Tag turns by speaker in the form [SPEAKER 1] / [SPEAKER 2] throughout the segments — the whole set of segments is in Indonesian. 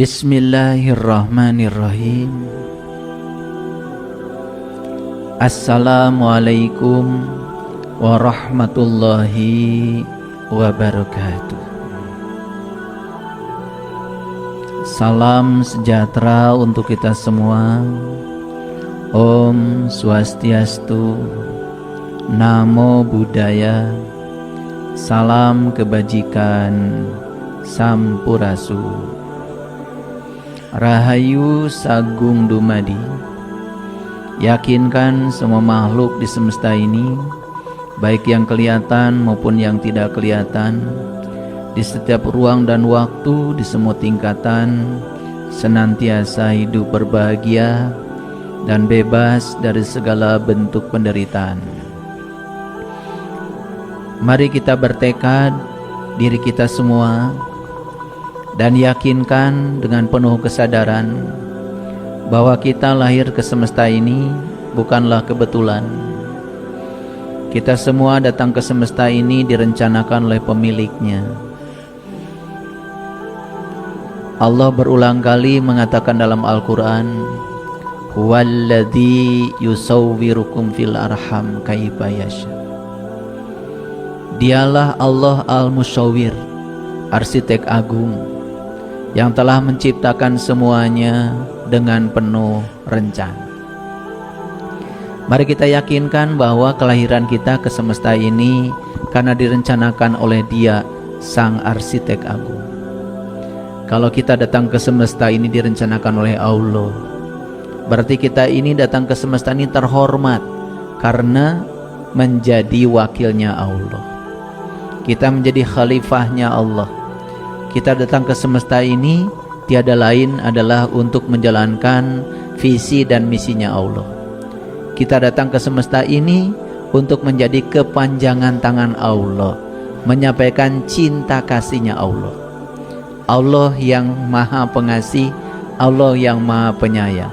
[SPEAKER 1] Bismillahirrahmanirrahim. Assalamualaikum warahmatullahi wabarakatuh. Salam sejahtera untuk kita semua. Om Swastiastu, Namo Buddhaya, salam kebajikan, Sampurasun. Rahayu Sagung Dumadi. Yakinkan semua makhluk di semesta ini, baik yang kelihatan maupun yang tidak kelihatan, di setiap ruang dan waktu, di semua tingkatan, senantiasa hidup berbahagia dan bebas dari segala bentuk penderitaan. Mari kita bertekad diri kita semua dan yakinkan dengan penuh kesadaran bahwa kita lahir ke semesta ini bukanlah kebetulan. Kita semua datang ke semesta ini direncanakan oleh pemiliknya. Allah berulang kali mengatakan dalam Al-Quran, Huwaladzi yusawwirukum fil arham kaifa yasha. Dialah Allah Al-Musyawwir, arsitek agung, yang telah menciptakan semuanya dengan penuh rencana. Mari kita yakinkan bahwa kelahiran kita ke semesta ini karena direncanakan oleh Dia, Sang Arsitek Agung. Kalau kita datang ke semesta ini direncanakan oleh Allah, berarti kita ini datang ke semesta ini terhormat karena menjadi wakilnya Allah. Kita menjadi khalifahnya Allah. Kita datang ke semesta ini tiada lain adalah untuk menjalankan visi dan misinya Allah. Kita datang ke semesta ini untuk menjadi kepanjangan tangan Allah, menyampaikan cinta kasihnya Allah. Allah yang maha pengasih, Allah yang maha penyayang,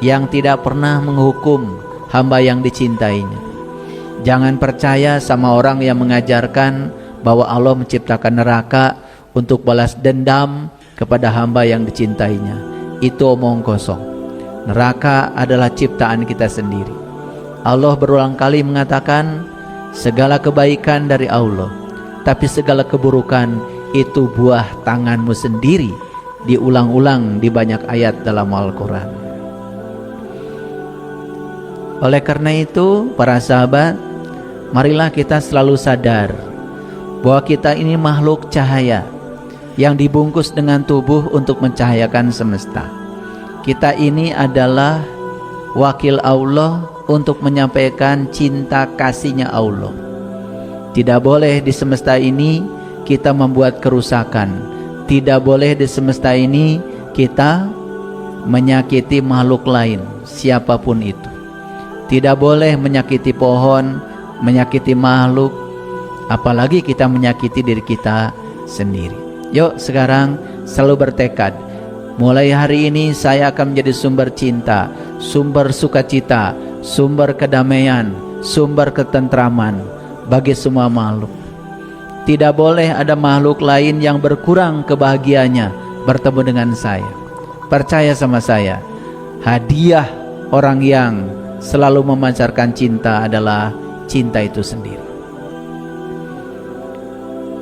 [SPEAKER 1] yang tidak pernah menghukum hamba yang dicintainya. Jangan percaya sama orang yang mengajarkan bahwa Allah menciptakan neraka untuk balas dendam kepada hamba yang dicintainya. Itu omong kosong. Neraka adalah ciptaan kita sendiri. Allah berulang kali mengatakan segala kebaikan dari Allah, tapi segala keburukan itu buah tanganmu sendiri. Diulang-ulang di banyak ayat dalam Al-Quran. Oleh karena itu, para sahabat, marilah kita selalu sadar bahwa kita ini makhluk cahaya yang dibungkus dengan tubuh untuk mencahayakan semesta. Kita ini adalah wakil Allah untuk menyampaikan cinta kasihnya Allah. Tidak boleh di semesta ini kita membuat kerusakan. Tidak boleh di semesta ini kita menyakiti makhluk lain, siapapun itu. Tidak boleh menyakiti pohon, menyakiti makhluk, apalagi kita menyakiti diri kita sendiri. Yuk sekarang selalu bertekad, mulai hari ini saya akan menjadi sumber cinta, sumber sukacita, sumber kedamaian, sumber ketentraman bagi semua makhluk. Tidak boleh ada makhluk lain yang berkurang kebahagiaannya bertemu dengan saya. Percaya sama saya, hadiah orang yang selalu memancarkan cinta adalah cinta itu sendiri.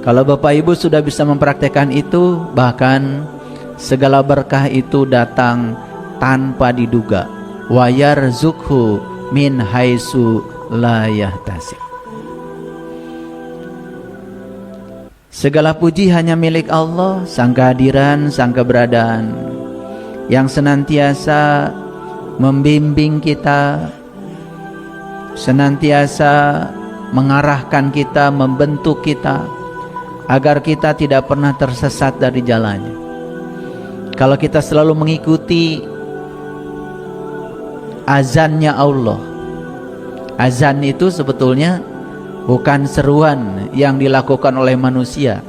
[SPEAKER 1] Kalau Bapak Ibu sudah bisa mempraktekkan itu, bahkan segala berkah itu datang tanpa diduga. Wa yarzuqhu min haitsu la yahtasib. Segala puji hanya milik Allah, Sang kehadiran, Sang keberadaan, yang senantiasa membimbing kita, senantiasa mengarahkan kita, membentuk kita, agar kita tidak pernah tersesat dari jalannya. Kalau kita selalu mengikuti azannya Allah. Azan itu sebetulnya bukan seruan yang dilakukan oleh manusia.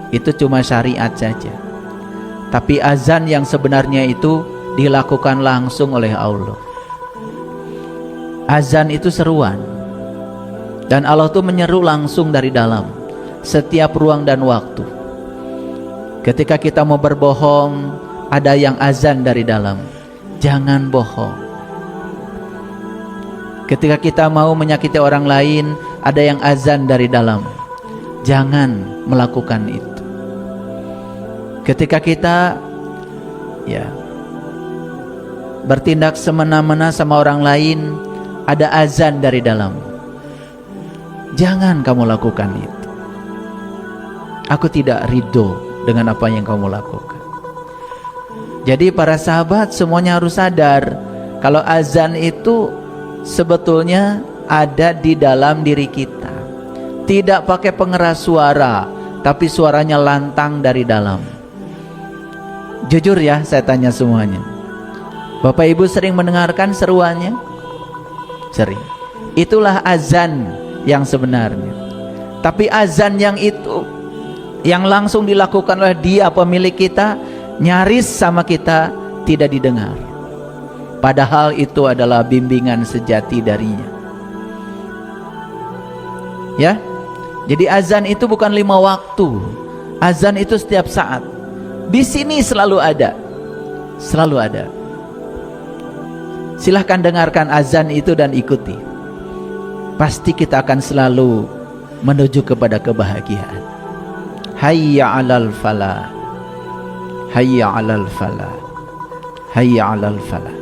[SPEAKER 1] Itu cuma syariat saja. Tapi azan yang sebenarnya itu dilakukan langsung oleh Allah. Azan itu seruan. Dan Allah itu menyeru langsung dari dalam setiap ruang dan waktu. Ketika kita mau berbohong, ada yang azan dari dalam. Jangan bohong. Ketika kita mau menyakiti orang lain, ada yang azan dari dalam. Jangan melakukan itu. Ketika kita bertindak semena-mena sama orang lain, ada azan dari dalam. Jangan kamu lakukan itu. Aku tidak ridho dengan apa yang kamu lakukan. Jadi para sahabat semuanya harus sadar kalau azan itu sebetulnya ada di dalam diri kita. Tidak pakai pengeras suara, tapi suaranya lantang dari dalam. Jujur ya, saya tanya semuanya. Bapak Ibu sering mendengarkan seruannya? Sering. Itulah azan yang sebenarnya. Tapi azan yang itu, yang langsung dilakukan oleh dia pemilik kita, nyaris sama kita tidak didengar. Padahal itu adalah bimbingan sejati darinya. Ya, jadi azan itu bukan 5 waktu. Azan itu setiap saat. Di sini selalu ada. Selalu ada. Silahkan dengarkan azan itu dan ikuti. Pasti kita akan selalu menuju kepada kebahagiaan. Hayya 'alal falah. Hayya 'alal falah. Hayya 'alal falah.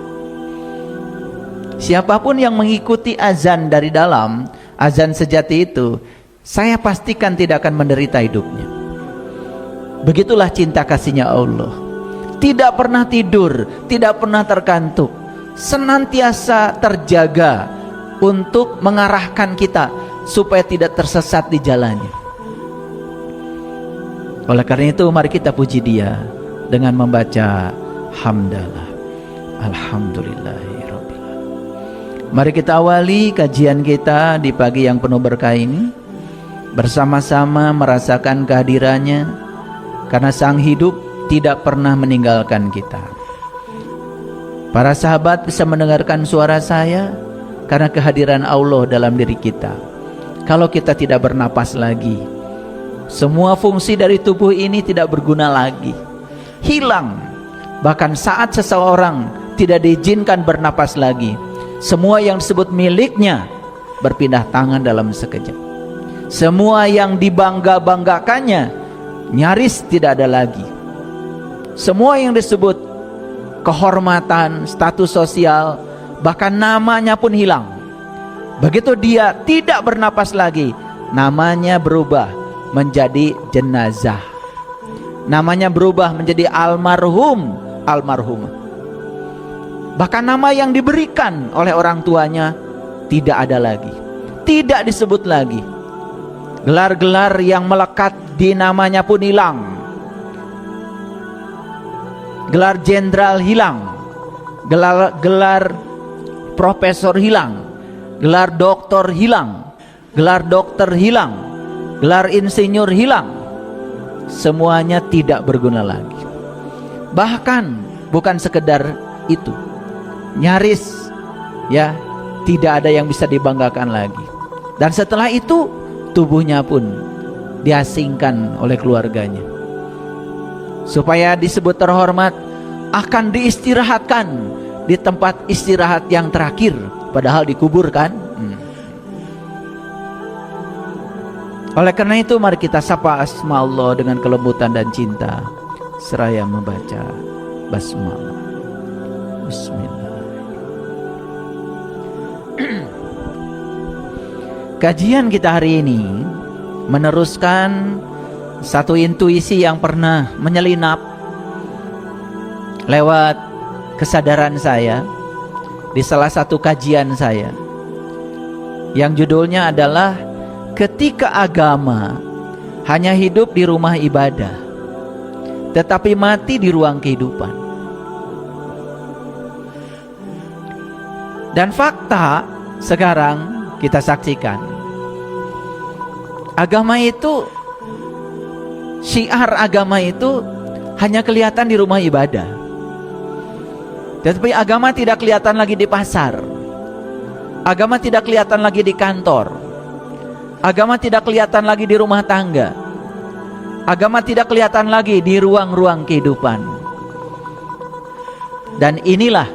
[SPEAKER 1] Siapapun yang mengikuti azan dari dalam, azan sejati itu, saya pastikan tidak akan menderita hidupnya. Begitulah cinta kasihnya Allah. Tidak pernah tidur, tidak pernah terkantuk, senantiasa terjaga untuk mengarahkan kita supaya tidak tersesat di jalannya. Oleh karena itu mari kita puji Dia dengan membaca hamdalah. Alhamdulillahirabbil alamin. Mari kita awali kajian kita di pagi yang penuh berkah ini, bersama-sama merasakan kehadirannya, karena Sang Hidup tidak pernah meninggalkan kita. Para sahabat bisa mendengarkan suara saya karena kehadiran Allah dalam diri kita. Kalau kita tidak bernapas lagi, semua fungsi dari tubuh ini tidak berguna lagi, hilang. Bahkan saat seseorang tidak diizinkan bernapas lagi, semua yang disebut miliknya berpindah tangan dalam sekejap. Semua yang dibangga-banggakannya nyaris tidak ada lagi. Semua yang disebut kehormatan, status sosial, bahkan namanya pun hilang. Begitu dia tidak bernapas lagi, namanya berubah menjadi jenazah. Namanya berubah menjadi almarhum, almarhumah. Bahkan nama yang diberikan oleh orang tuanya tidak ada lagi, tidak disebut lagi. Gelar-gelar yang melekat di namanya pun hilang. Gelar jenderal hilang, gelar profesor hilang, gelar doktor hilang, gelar dokter hilang, gelar insinyur hilang. Semuanya tidak berguna lagi. Bahkan bukan sekedar itu, nyaris tidak ada yang bisa dibanggakan lagi. Dan setelah itu tubuhnya pun diasingkan oleh keluarganya. Supaya disebut terhormat, akan diistirahatkan di tempat istirahat yang terakhir, padahal dikuburkan. Oleh karena itu mari kita sapa asma Allah dengan kelembutan dan cinta, seraya membaca basmalah. Bismillah. Kajian kita hari ini meneruskan satu intuisi yang pernah menyelinap lewat kesadaran saya di salah satu kajian saya, yang judulnya adalah ketika agama hanya hidup di rumah ibadah tetapi mati di ruang kehidupan. Dan fakta sekarang kita saksikan, agama itu, syiar agama itu hanya kelihatan di rumah ibadah, tetapi agama tidak kelihatan lagi di pasar. Agama tidak kelihatan lagi di kantor. Agama tidak kelihatan lagi di rumah tangga. Agama tidak kelihatan lagi di ruang-ruang kehidupan. Dan inilah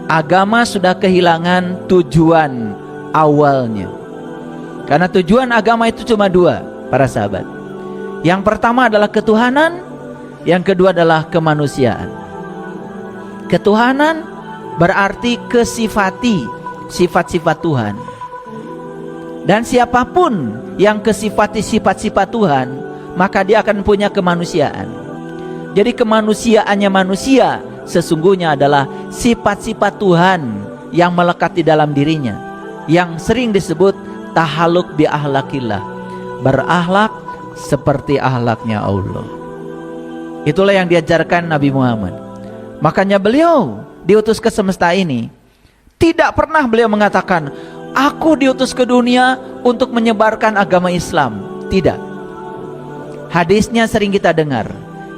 [SPEAKER 1] agama sudah kehilangan tujuan awalnya. Karena tujuan agama itu cuma dua, para sahabat. Yang pertama adalah ketuhanan, yang kedua adalah kemanusiaan. Ketuhanan berarti kesifati sifat-sifat Tuhan. Dan siapapun yang kesifati sifat-sifat Tuhan, maka dia akan punya kemanusiaan. Jadi kemanusiaannya manusia sesungguhnya adalah sifat-sifat Tuhan yang melekat di dalam dirinya, yang sering disebut tahaluk bi ahlakillah, berakhlak seperti akhlaknya Allah. Itulah yang diajarkan Nabi Muhammad. Makanya beliau diutus ke semesta ini, tidak pernah beliau mengatakan, aku diutus ke dunia untuk menyebarkan agama Islam. Tidak. Hadisnya sering kita dengar,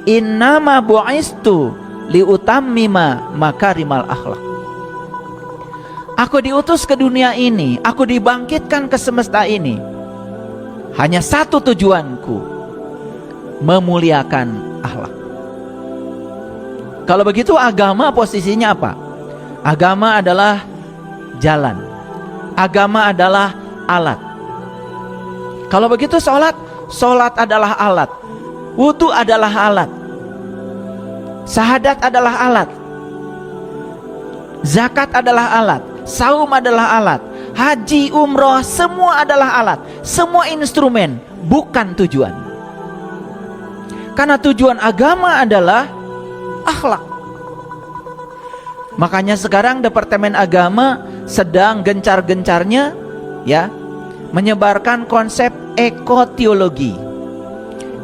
[SPEAKER 1] innama bu'istu liutammima makarimal akhlak. Aku diutus ke dunia ini, aku dibangkitkan ke semesta ini, hanya satu tujuanku, memuliakan akhlak. Kalau begitu agama posisinya apa? Agama adalah jalan, agama adalah alat. Kalau begitu sholat adalah alat, wudu adalah alat, syahadat adalah alat, zakat adalah alat, saum adalah alat, haji, umroh, semua adalah alat, semua instrumen, bukan tujuan. Karena tujuan agama adalah akhlak. Makanya sekarang Departemen Agama sedang gencar-gencarnya ya menyebarkan konsep ekoteologi.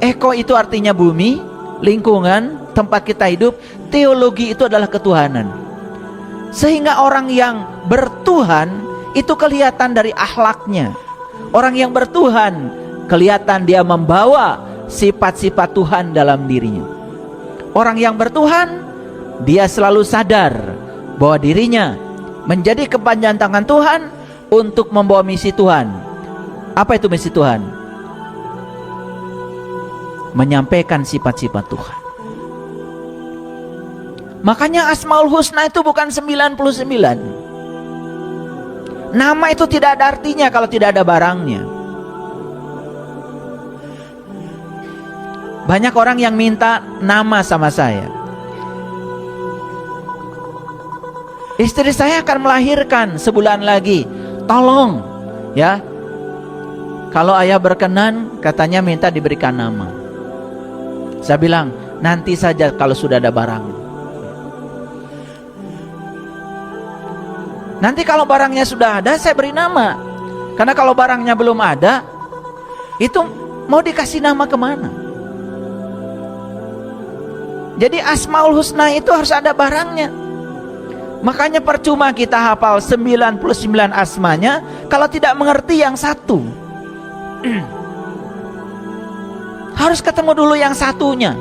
[SPEAKER 1] Eko itu artinya bumi, lingkungan, tempat kita hidup. Teologi itu adalah ketuhanan. Sehingga orang yang bertuhan itu kelihatan dari akhlaknya. Orang yang bertuhan kelihatan dia membawa sifat-sifat Tuhan dalam dirinya. Orang yang bertuhan, dia selalu sadar bahwa dirinya menjadi kepanjangan tangan Tuhan untuk membawa misi Tuhan. Apa itu misi Tuhan? Menyampaikan sifat-sifat Tuhan. Makanya Asmaul Husna itu bukan 99. Nama itu tidak ada artinya kalau tidak ada barangnya. Banyak orang yang minta nama sama saya. Istri saya akan melahirkan sebulan lagi. Tolong ya, kalau ayah berkenan, katanya minta diberikan nama. Saya bilang, nanti saja kalau sudah ada barang. Nanti kalau barangnya sudah ada, saya beri nama. Karena kalau barangnya belum ada, itu mau dikasih nama kemana? Jadi Asmaul Husna itu harus ada barangnya. Makanya percuma kita hafal 99 asmanya kalau tidak mengerti yang satu. Harus ketemu dulu yang satunya,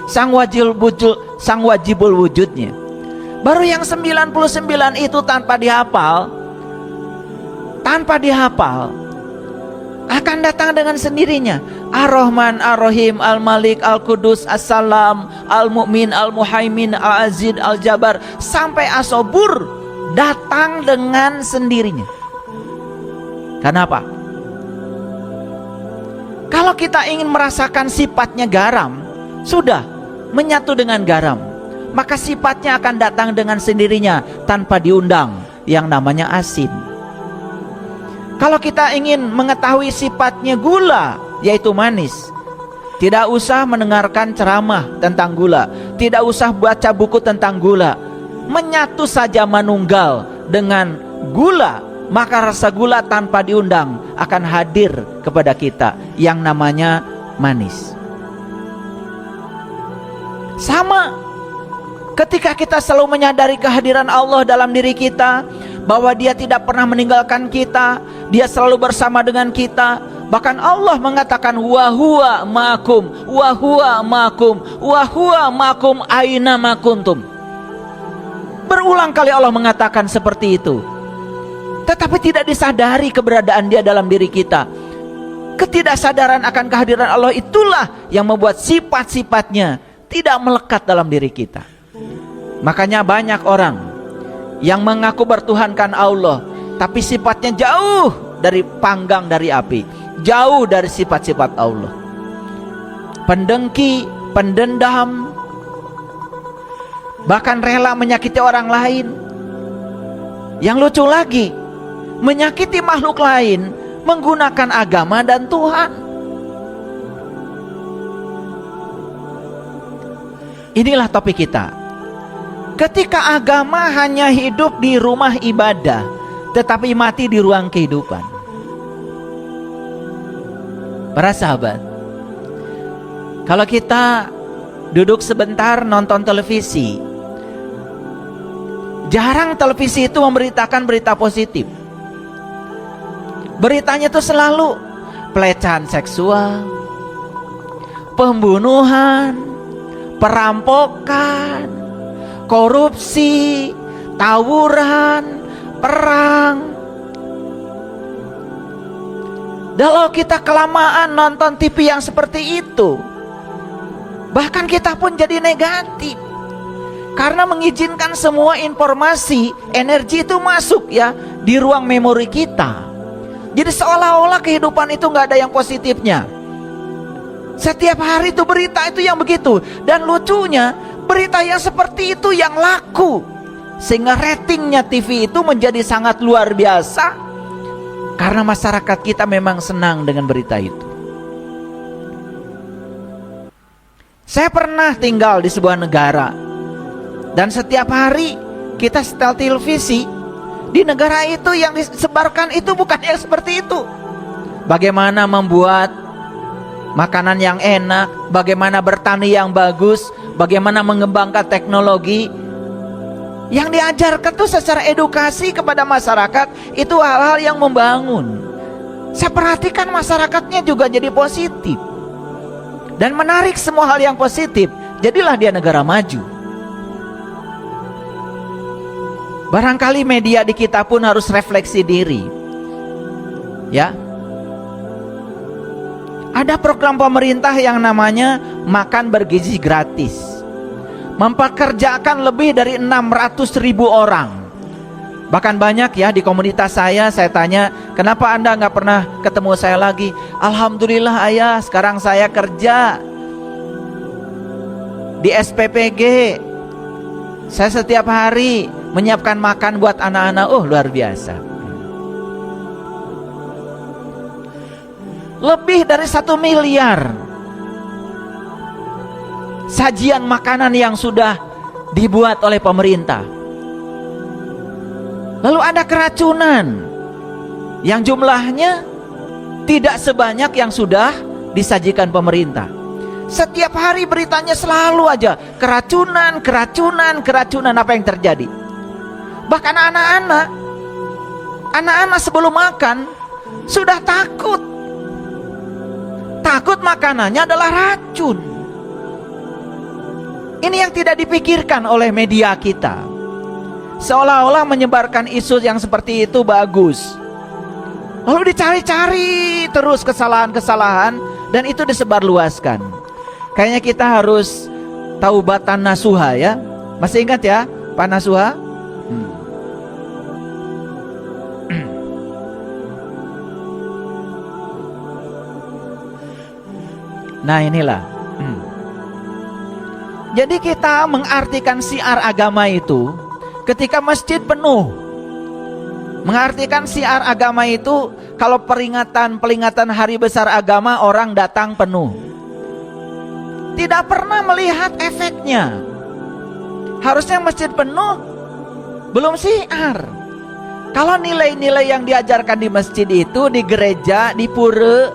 [SPEAKER 1] sang wajibul wujudnya. Baru yang 99 itu tanpa dihafal akan datang dengan sendirinya. Ar-Rahman, Ar-Rahim, Al-Malik, Al-Qudus, As-Salam, Al-Mu'min, Al-Muhaimin, Al-Aziz, Al-Jabar, sampai As-Sabur datang dengan sendirinya. Kenapa? Kalau kita ingin merasakan sifatnya garam, sudah menyatu dengan garam, maka sifatnya akan datang dengan sendirinya tanpa diundang, yang namanya asin. Kalau kita ingin mengetahui sifatnya gula, yaitu manis, tidak usah mendengarkan ceramah tentang gula, tidak usah baca buku tentang gula, menyatu saja manunggal dengan gula, maka rasa gula tanpa diundang akan hadir kepada kita, yang namanya manis. Sama ketika kita selalu menyadari kehadiran Allah dalam diri kita, bahwa Dia tidak pernah meninggalkan kita, Dia selalu bersama dengan kita. Bahkan Allah mengatakan wa huwa ma'akum, wa huwa ma'akum, wa huwa ma'akum aina ma kuntum. Berulang kali Allah mengatakan seperti itu. Tetapi tidak disadari keberadaan Dia dalam diri kita. Ketidaksadaran akan kehadiran Allah itulah yang membuat sifat-sifatnya tidak melekat dalam diri kita. Makanya banyak orang yang mengaku bertuhankan Allah, tapi sifatnya jauh dari panggang dari api, jauh dari sifat-sifat Allah. Pendengki, pendendam, bahkan rela menyakiti orang lain. Yang lucu lagi, menyakiti makhluk lain menggunakan agama dan Tuhan. Inilah topik kita. Ketika agama hanya hidup di rumah ibadah, tetapi mati di ruang kehidupan. Para sahabat, kalau kita duduk sebentar nonton televisi, jarang televisi itu memberitakan berita positif. Beritanya itu selalu pelecehan seksual, pembunuhan, perampokan, korupsi, tawuran, perang. Kalau kita kelamaan nonton TV yang seperti itu, bahkan kita pun jadi negatif, karena mengizinkan semua informasi, energi itu masuk ya di ruang memori kita. Jadi seolah-olah kehidupan itu nggak ada yang positifnya. Setiap hari itu berita itu yang begitu. Dan lucunya, berita yang seperti itu yang laku, sehingga ratingnya TV itu menjadi sangat luar biasa, karena masyarakat kita memang senang dengan berita itu. Saya pernah tinggal di sebuah negara, dan setiap hari kita setel televisi. Di negara itu yang disebarkan itu bukan yang seperti itu. Bagaimana membuat makanan yang enak, bagaimana bertani yang bagus, bagaimana mengembangkan teknologi. Yang diajarkan tuh secara edukasi kepada masyarakat itu hal-hal yang membangun. Saya perhatikan masyarakatnya juga jadi positif dan menarik semua hal yang positif. Jadilah dia negara maju. Barangkali media di kita pun harus refleksi diri. Ya. Ada program pemerintah yang namanya makan bergizi gratis. Mempekerjakan lebih dari 600.000 orang. Bahkan banyak ya di komunitas saya tanya, kenapa Anda nggak pernah ketemu saya lagi? Alhamdulillah ayah, sekarang saya kerja di SPPG. Saya setiap hari menyiapkan makan buat anak-anak. Oh, luar biasa. Lebih dari 1 miliar sajian makanan yang sudah dibuat oleh pemerintah. Lalu ada keracunan yang jumlahnya tidak sebanyak yang sudah disajikan pemerintah. Setiap hari beritanya selalu aja keracunan, keracunan, keracunan. Apa yang terjadi? Bahkan anak-anak sebelum makan sudah takut makanannya adalah racun. Ini yang tidak dipikirkan oleh media kita. Seolah-olah menyebarkan isu yang seperti itu bagus, lalu dicari-cari terus kesalahan-kesalahan, dan itu disebarluaskan. Kayaknya kita harus taubatan nasuha ya. Masih ingat ya Pak Nasuha? Nah inilah. Jadi kita mengartikan syiar agama itu ketika masjid penuh. Mengartikan syiar agama itu kalau peringatan hari besar agama orang datang penuh. Tidak pernah melihat efeknya. Harusnya masjid penuh belum syiar. Kalau nilai-nilai yang diajarkan di masjid itu, di gereja, di pura,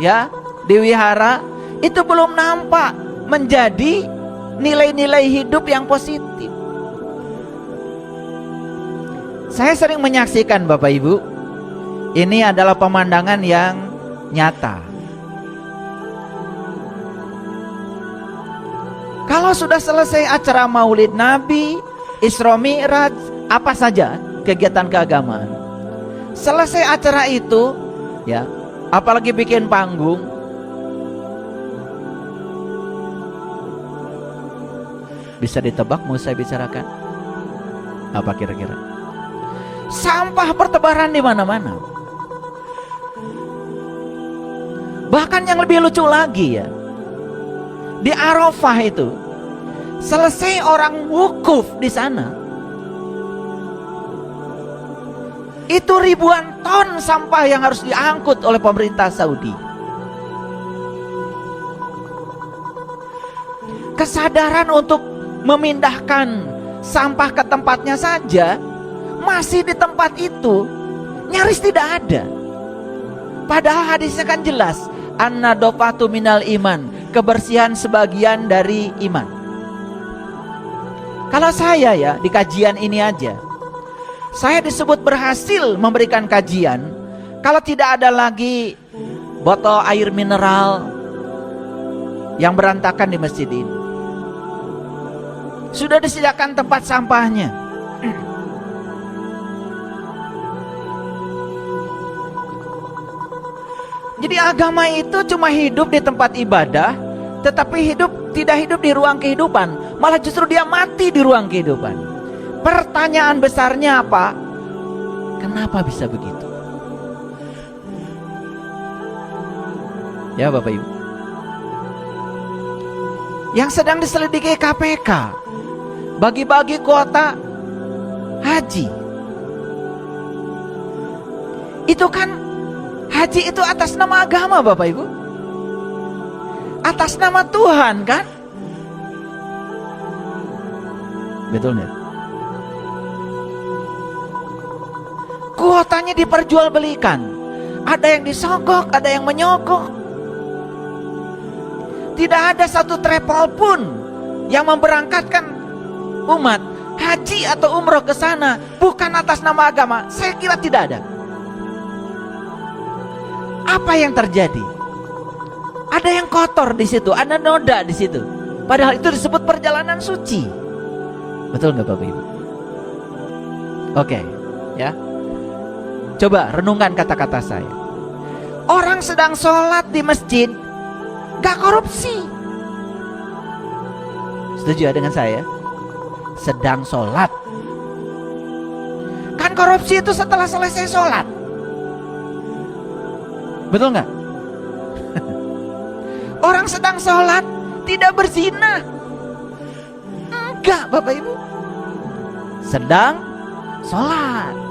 [SPEAKER 1] ya, di wihara, itu belum nampak menjadi nilai-nilai hidup yang positif. Saya sering menyaksikan Bapak Ibu, ini adalah pemandangan yang nyata. Kalau sudah selesai acara Maulid Nabi, Isra Mi'raj, apa saja kegiatan keagamaan, selesai acara itu, ya, apalagi bikin panggung, Bisa ditebak mau saya bicarakan? Apa kira-kira? Sampah bertebaran di mana-mana. Bahkan yang lebih lucu lagi ya, di Arafah itu, selesai orang wukuf di sana, itu ribuan ton sampah yang harus diangkut oleh pemerintah Saudi. Kesadaran untuk memindahkan sampah ke tempatnya saja masih di tempat itu nyaris tidak ada. Padahal hadisnya kan jelas, an-nadofatu minal iman, kebersihan sebagian dari iman. Kalau saya ya di kajian ini aja, saya disebut berhasil memberikan kajian kalau tidak ada lagi botol air mineral yang berantakan di masjid ini. Sudah disediakan tempat sampahnya. Jadi agama itu cuma hidup di tempat ibadah, tetapi tidak hidup di ruang kehidupan. Malah justru dia mati di ruang kehidupan. Pertanyaan besarnya apa? Kenapa bisa begitu? Ya Bapak Ibu, yang sedang diselidiki KPK, bagi-bagi kuota haji. Itu kan haji itu atas nama agama Bapak Ibu, atas nama Tuhan kan? Betul nggak? Kuotanya diperjualbelikan. Ada yang disogok, ada yang menyogok. Tidak ada satu travel pun yang memberangkatkan umat haji atau umroh ke sana bukan atas nama agama. Saya kira tidak ada. Apa yang terjadi? Ada yang kotor di situ, ada noda di situ. Padahal itu disebut perjalanan suci. Betul nggak Bapak Ibu? Oke, ya. Coba renungkan kata-kata saya. Orang sedang sholat di masjid, gak korupsi. Setuju ya dengan saya? Sedang sholat. Kan korupsi itu setelah selesai sholat. Betul nggak? Orang sedang sholat tidak berzina. Enggak Bapak Ibu. Sedang sholat.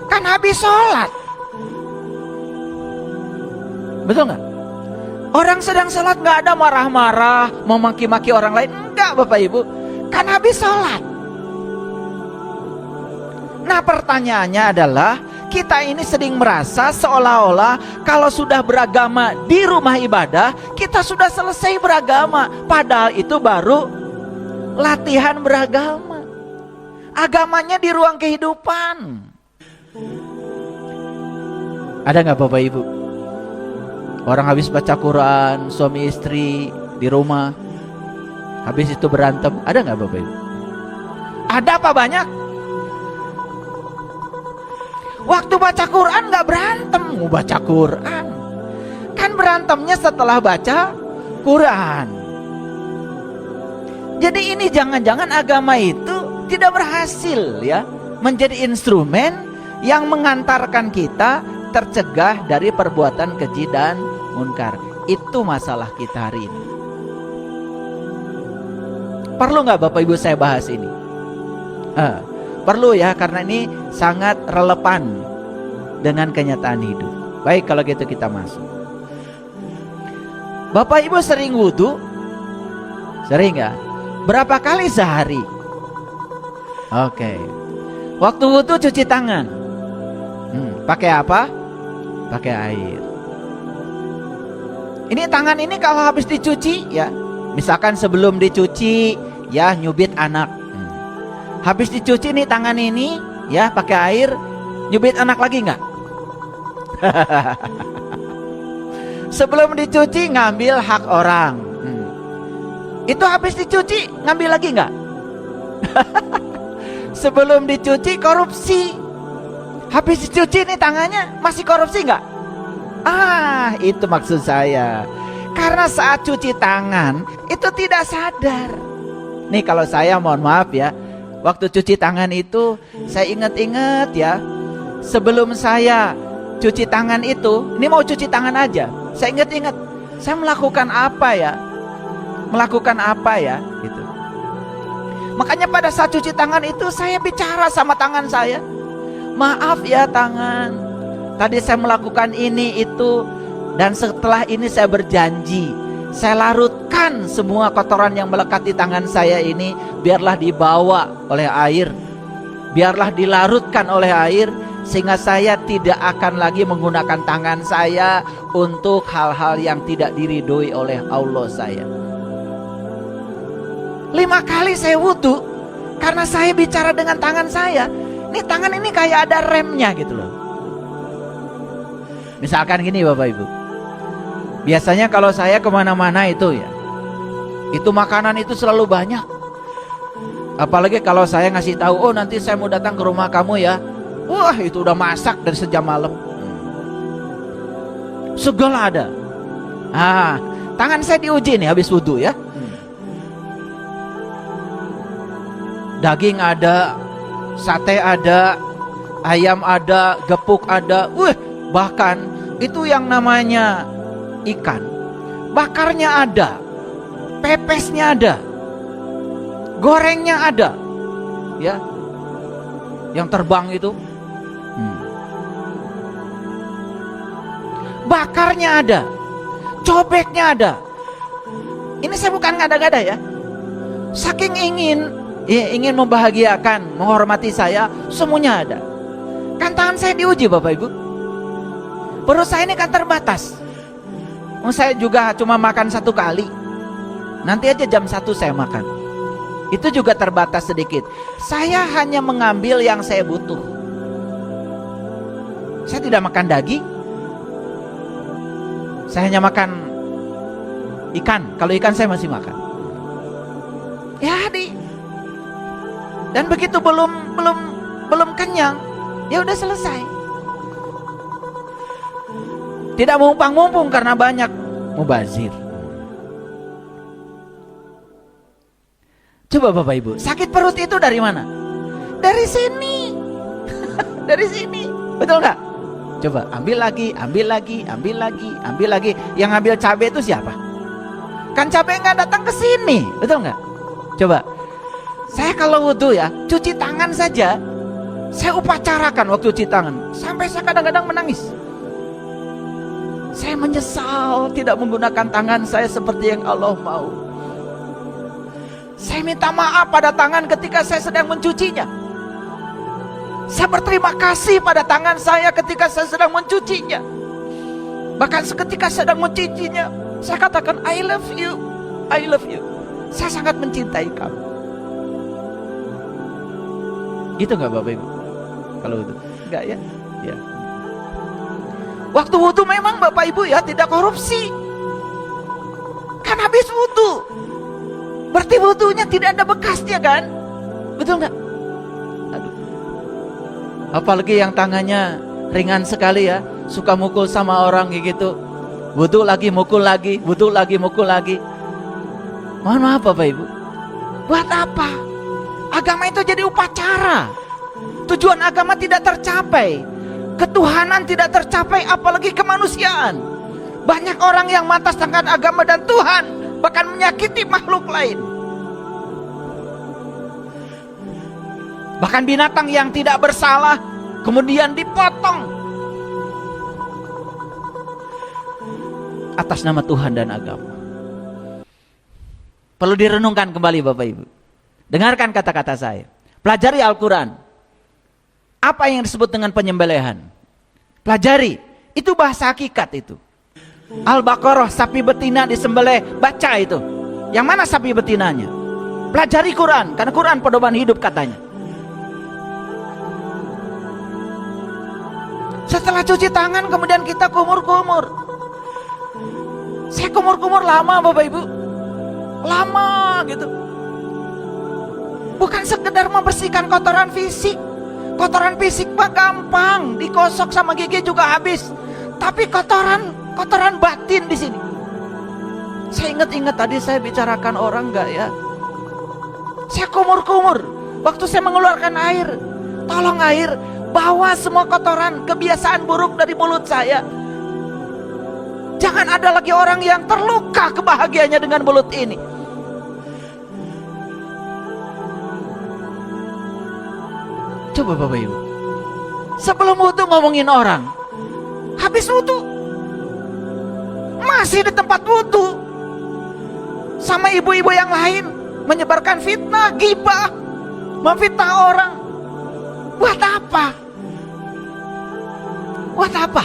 [SPEAKER 1] Kan habis sholat. Betul nggak? Orang sedang sholat nggak ada marah-marah, memaki-maki orang lain. Enggak Bapak Ibu. Kan habis sholat. Nah pertanyaannya adalah, kita ini sering merasa seolah-olah kalau sudah beragama di rumah ibadah, kita sudah selesai beragama. Padahal itu baru latihan beragama. Agamanya di ruang kehidupan. Ada nggak Bapak Ibu? Orang habis baca Quran, suami istri di rumah, habis itu berantem. Ada nggak Bapak Ibu? Ada apa banyak? Waktu baca Quran nggak berantem, mau baca Quran. Kan berantemnya setelah baca Quran. Jadi ini jangan-jangan agama itu tidak berhasil ya menjadi instrumen yang mengantarkan kita tercegah dari perbuatan keji dan munkar. Itu masalah kita hari ini. Perlu nggak Bapak Ibu saya bahas ini? Perlu ya, karena ini sangat relevan dengan kenyataan hidup. Baik, kalau gitu kita masuk. Bapak Ibu sering wudhu? Sering nggak? Berapa kali sehari? Oke. Waktu wudhu cuci tangan. Pakai apa? Pakai air. Ini tangan ini kalau habis dicuci ya, misalkan sebelum dicuci ya nyubit anak. Habis dicuci nih tangan ini ya pakai air, nyubit anak lagi nggak? Sebelum dicuci ngambil hak orang. Itu habis dicuci ngambil lagi nggak? Sebelum dicuci korupsi. Habis dicuci nih tangannya masih korupsi nggak? Itu maksud saya. Karena saat cuci tangan itu tidak sadar. Nih kalau saya mohon maaf ya, waktu cuci tangan itu saya ingat-ingat ya, sebelum saya cuci tangan itu, ini mau cuci tangan aja, saya ingat-ingat saya melakukan apa ya, gitu. Makanya pada saat cuci tangan itu saya bicara sama tangan saya, maaf ya tangan, tadi saya melakukan ini itu, dan setelah ini saya berjanji, saya larutkan semua kotoran yang melekat di tangan saya ini, biarlah dibawa oleh air, biarlah dilarutkan oleh air, sehingga saya tidak akan lagi menggunakan tangan saya untuk hal-hal yang tidak diridhoi oleh Allah saya. 5 kali saya wudu karena saya bicara dengan tangan saya. Ini tangan ini kayak ada remnya gitu loh. Misalkan gini Bapak Ibu, biasanya kalau saya kemana-mana itu ya, itu makanan itu selalu banyak. Apalagi kalau saya ngasih tahu, oh nanti saya mau datang ke rumah kamu ya, wah itu udah masak dari sejam malam, segala ada. Tangan saya diuji nih habis wudhu ya. Daging ada, sate ada, ayam ada, gepuk ada, bahkan itu yang namanya ikan, bakarnya ada, pepesnya ada, gorengnya ada, ya, yang terbang itu, bakarnya ada, cobeknya ada. Ini saya bukan ngada-ngada ya, saking ingin membahagiakan, menghormati saya, semuanya ada. Kan tangan saya diuji Bapak Ibu, perut saya ini kan terbatas. Saya juga cuma makan 1 kali, nanti aja jam 1 saya makan, itu juga terbatas sedikit. Saya hanya mengambil yang saya butuh. Saya tidak makan daging, saya hanya makan ikan. Kalau ikan saya masih makan. Ya dan begitu belum kenyang, ya udah selesai. Tidak mumpang-mumpung karena banyak mubazir. Coba Bapak Ibu, sakit perut itu dari mana? Dari sini. Dari sini, betul nggak? Coba ambil lagi. Yang ambil cabai itu siapa? Kan cabai nggak datang ke sini, betul nggak? Coba, saya kalau wudhu ya, cuci tangan saja, saya upacarakan waktu cuci tangan, sampai saya kadang-kadang menangis. Saya menyesal tidak menggunakan tangan saya seperti yang Allah mau. Saya minta maaf pada tangan ketika saya sedang mencucinya. Saya berterima kasih pada tangan saya ketika saya sedang mencucinya. Bahkan ketika saya sedang mencucinya, saya katakan I love you, I love you. Saya sangat mencintai kamu. Gitu nggak Bapak Ibu? Kalau itu enggak ya? Ya. Waktu wudhu memang Bapak Ibu ya tidak korupsi. Kan habis wudhu, berarti wudhunya tidak ada bekasnya kan? Betul nggak? Aduh. Apalagi yang tangannya ringan sekali ya, suka mukul sama orang gitu. Wudhu lagi mukul lagi, wudhu lagi mukul lagi. Mohon maaf Bapak Ibu, buat apa? Agama itu jadi upacara. Tujuan agama tidak tercapai, ketuhanan tidak tercapai, apalagi kemanusiaan. Banyak orang yang mengatasnamakan agama dan Tuhan, bahkan menyakiti makhluk lain. Bahkan binatang yang tidak bersalah kemudian dipotong atas nama Tuhan dan agama. Perlu direnungkan kembali Bapak Ibu. Dengarkan kata-kata saya. Pelajari Al-Quran. Apa yang disebut dengan penyembelihan? Pelajari. Itu bahasa hakikat itu. Al-Baqarah, sapi betina disembelih, baca itu. Yang mana sapi betinanya? Pelajari Quran, karena Quran pedoman hidup katanya. Setelah cuci tangan kemudian kita kumur-kumur. Saya kumur-kumur lama Bapak Ibu. Lama gitu. Bukan sekedar membersihkan kotoran fisik. Kotoran fisik mah gampang, digosok sama gigi juga habis. Tapi kotoran batin di sini. Saya ingat tadi saya bicarakan orang enggak ya? Saya kumur-kumur. Waktu saya mengeluarkan air, tolong air, bawa semua kotoran, kebiasaan buruk dari mulut saya. Jangan ada lagi orang yang terluka kebahagiaannya dengan mulut ini. Coba Bapak Ibu, sebelum wudu ngomongin orang, habis wudu masih di tempat wudu sama ibu-ibu yang lain menyebarkan fitnah, ghibah, memfitnah orang. Buat apa? Buat apa?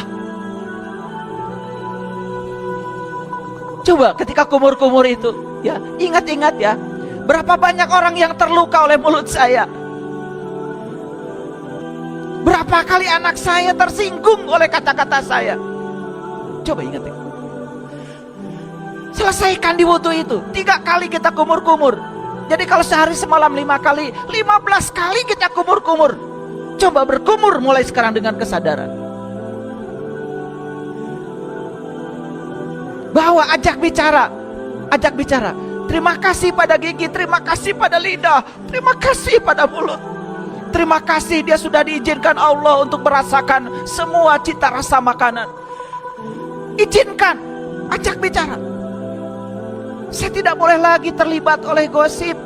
[SPEAKER 1] Coba ketika kumur-kumur itu, ya, ingat-ingat ya, berapa banyak orang yang terluka oleh mulut saya. Berapa kali anak saya tersinggung oleh kata-kata saya. Coba ingat ya. Selesaikan di wudu itu. 3 kali kita kumur-kumur. Jadi kalau sehari semalam 5 kali, 15 kali kita kumur-kumur. Coba berkumur mulai sekarang dengan kesadaran. Bawa, ajak bicara. Ajak bicara. Terima kasih pada gigi, terima kasih pada lidah, terima kasih pada mulut. Terima kasih dia sudah diizinkan Allah untuk merasakan semua cita rasa makanan. Izinkan, ajak bicara. Saya tidak boleh lagi terlibat oleh gosip.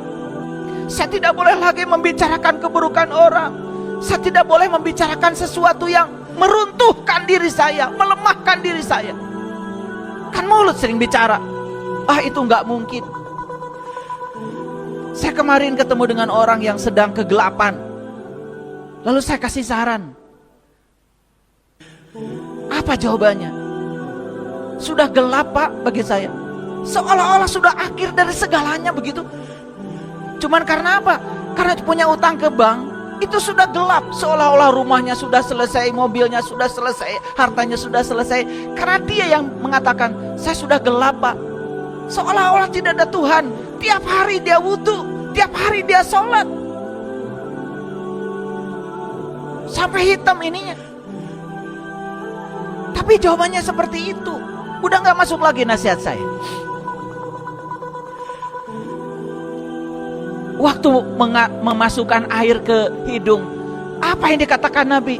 [SPEAKER 1] Saya tidak boleh lagi membicarakan keburukan orang. Saya tidak boleh membicarakan sesuatu yang meruntuhkan diri saya, melemahkan diri saya. Kan mulut sering bicara. Itu nggak mungkin. Saya kemarin ketemu dengan orang yang sedang kegelapan. Lalu saya kasih saran. Apa jawabannya? Sudah gelap Pak bagi saya. Seolah-olah sudah akhir dari segalanya begitu. Cuman karena apa? Karena punya utang ke bank. Itu sudah gelap. Seolah-olah rumahnya sudah selesai, mobilnya sudah selesai, hartanya sudah selesai. Karena dia yang mengatakan, saya sudah gelap Pak. Seolah-olah tidak ada Tuhan. Tiap hari dia wudu, tiap hari dia sholat, sampai hitam ininya. Tapi jawabannya seperti itu. Udah gak masuk lagi nasihat saya. Waktu memasukkan air ke hidung, apa yang dikatakan Nabi?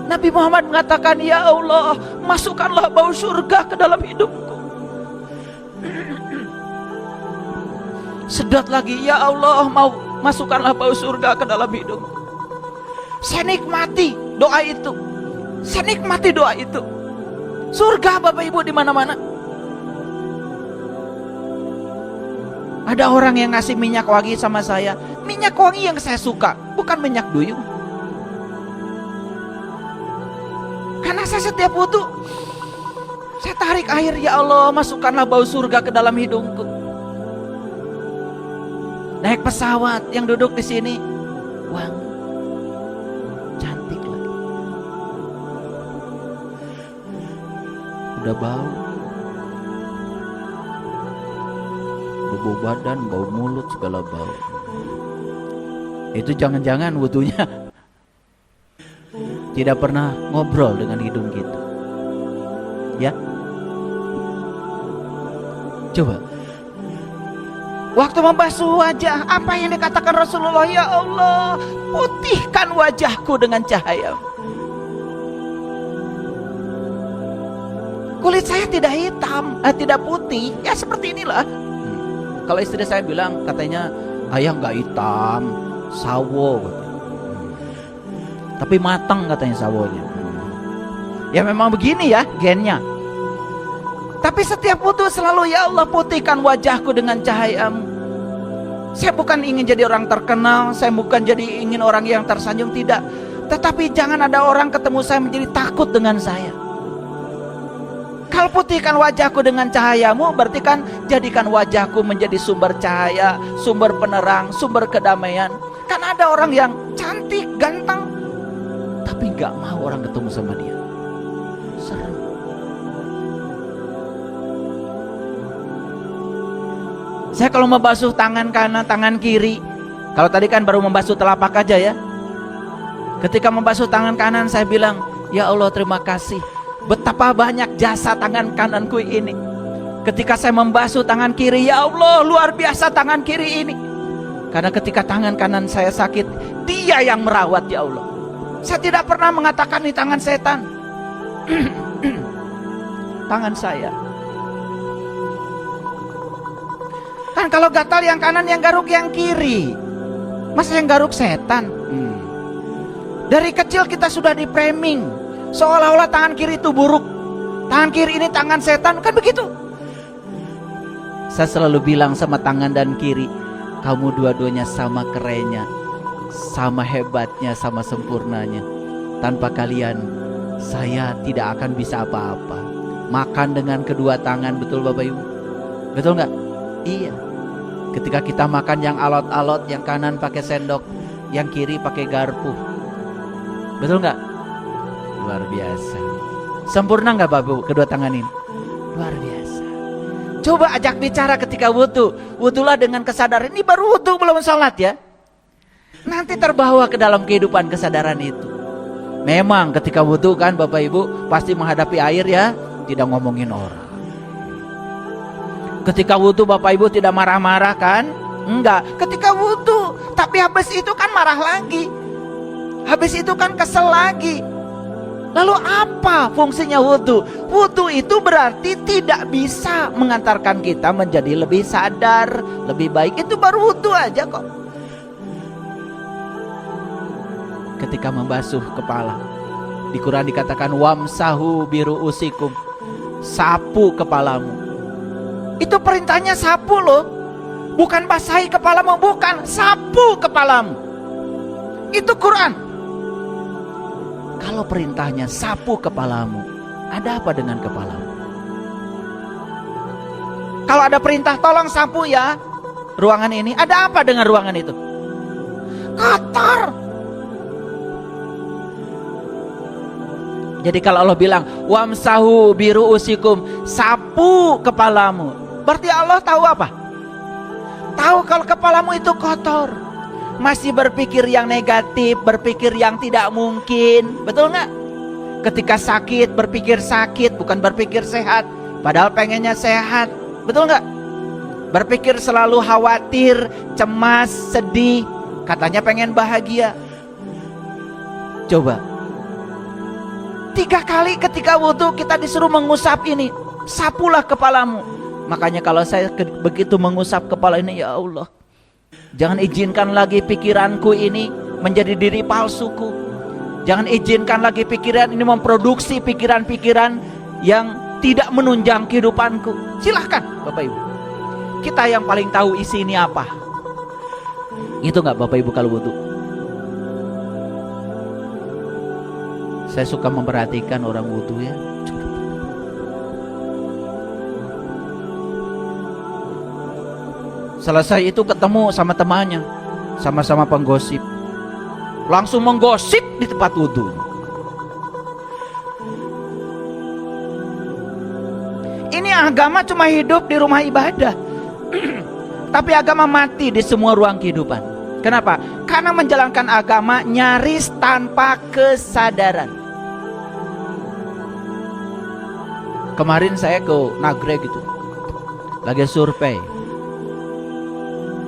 [SPEAKER 1] Nabi Muhammad mengatakan, ya Allah, masukkanlah bau surga ke dalam hidungku. Sedot lagi, ya Allah, mau masukkanlah bau surga ke dalam hidungku. Saya nikmati doa itu. Saya nikmati doa itu. Surga Bapak Ibu di mana-mana. Ada orang yang ngasih minyak wangi sama saya. Minyak wangi yang saya suka, bukan minyak duyung. Karena saya setiap wudu, saya tarik air, ya Allah, masukkanlah bau surga ke dalam hidungku. Naik pesawat, yang duduk di sini wangi, cantik lagi. Udah bau, bau badan, bau mulut, segala bau. Itu jangan-jangan wudunya tidak pernah ngobrol dengan hidung kita. Ya, coba waktu membasuh wajah, apa yang dikatakan Rasulullah? Ya Allah, putihkan wajahku dengan cahaya. Kulit saya tidak hitam, tidak putih, ya seperti inilah. Kalau istri saya bilang, katanya ayah nggak hitam, sawo, tapi matang katanya sawonya. Ya memang begini ya gennya. Tapi setiap wudu selalu, ya Allah, putihkan wajahku dengan cahayamu. Saya bukan ingin jadi orang terkenal, saya bukan jadi ingin orang yang tersanjung, tidak. Tetapi jangan ada orang ketemu saya menjadi takut dengan saya. Kalau putihkan wajahku dengan cahayamu, berarti kan jadikan wajahku menjadi sumber cahaya, sumber penerang, sumber kedamaian. Kan ada orang yang cantik, ganteng, tapi gak mau orang ketemu sama dia. Serem. Saya kalau membasuh tangan kanan, tangan kiri, kalau tadi kan baru membasuh telapak aja ya. Ketika membasuh tangan kanan, saya bilang, ya Allah, terima kasih. Betapa banyak jasa tangan kananku ini. Ketika saya membasuh tangan kiri, ya Allah, luar biasa tangan kiri ini. Karena ketika tangan kanan saya sakit, Dia yang merawat ya Allah. Saya tidak pernah mengatakan ini tangan setan. Tangan saya. Kan kalau gatal yang kanan, yang garuk yang kiri. Masa yang garuk setan? Dari kecil kita sudah di framing seolah-olah tangan kiri itu buruk. Tangan kiri ini tangan setan, kan begitu? Saya selalu bilang sama tangan dan kiri, kamu dua-duanya sama kerennya, sama hebatnya, sama sempurnanya. Tanpa kalian, saya tidak akan bisa apa-apa. Makan dengan kedua tangan, betul Bapak Ibu? Betul nggak? Iya. Ketika kita makan yang alot-alot, yang kanan pakai sendok, yang kiri pakai garpu. Betul nggak? Luar biasa. Sempurna nggak Bapak Ibu kedua tangan ini? Luar biasa. Coba ajak bicara ketika wudu. Wudulah dengan kesadaran. Ini baru wudu belum sholat ya. Nanti terbawa ke dalam kehidupan kesadaran itu. Memang ketika wudu kan Bapak Ibu pasti menghadapi air ya. Tidak ngomongin orang. Ketika wudu Bapak Ibu tidak marah-marah kan? Enggak. Ketika wudu, tapi habis itu kan marah lagi. Habis itu kan kesel lagi. Lalu apa fungsinya wudu? Wudu itu berarti tidak bisa mengantarkan kita menjadi lebih sadar, lebih baik. Itu baru wudu aja kok. Ketika membasuh kepala, di Quran dikatakan wamsahu biru'usikum, sapu kepalamu. Itu perintahnya sapu loh. Bukan basahi kepalamu, bukan, sapu kepalamu. Itu Quran. Kalau perintahnya sapu kepalamu, ada apa dengan kepalamu? Kalau ada perintah tolong sapu ya ruangan ini, ada apa dengan ruangan itu? Kotor. Jadi kalau Allah bilang wamsahu biru'usikum, sapu kepalamu, berarti Allah tahu apa? Tahu kalau kepalamu itu kotor. Masih berpikir yang negatif, berpikir yang tidak mungkin. Betul nggak? Ketika sakit, berpikir sakit, bukan berpikir sehat. Padahal pengennya sehat. Betul nggak? Berpikir selalu khawatir, cemas, sedih. Katanya pengen bahagia. Coba 3 kali ketika wudu kita disuruh mengusap ini. Sapulah kepalamu. Makanya kalau saya begitu mengusap kepala ini, ya Allah, jangan izinkan lagi pikiranku ini menjadi diri palsuku. Jangan izinkan lagi pikiran ini memproduksi pikiran-pikiran yang tidak menunjang kehidupanku. Silahkan Bapak Ibu. Kita yang paling tahu isi ini apa. Itu nggak Bapak Ibu kalau wudu? Saya suka memperhatikan orang wudu ya. Selesai itu ketemu sama temannya, sama-sama penggosip. Langsung menggosip di tempat wudhu. Ini agama cuma hidup di rumah ibadah. Tapi agama mati di semua ruang kehidupan. Kenapa? Karena menjalankan agama nyaris tanpa kesadaran. Kemarin saya ke Nagreg gitu, lagi survei.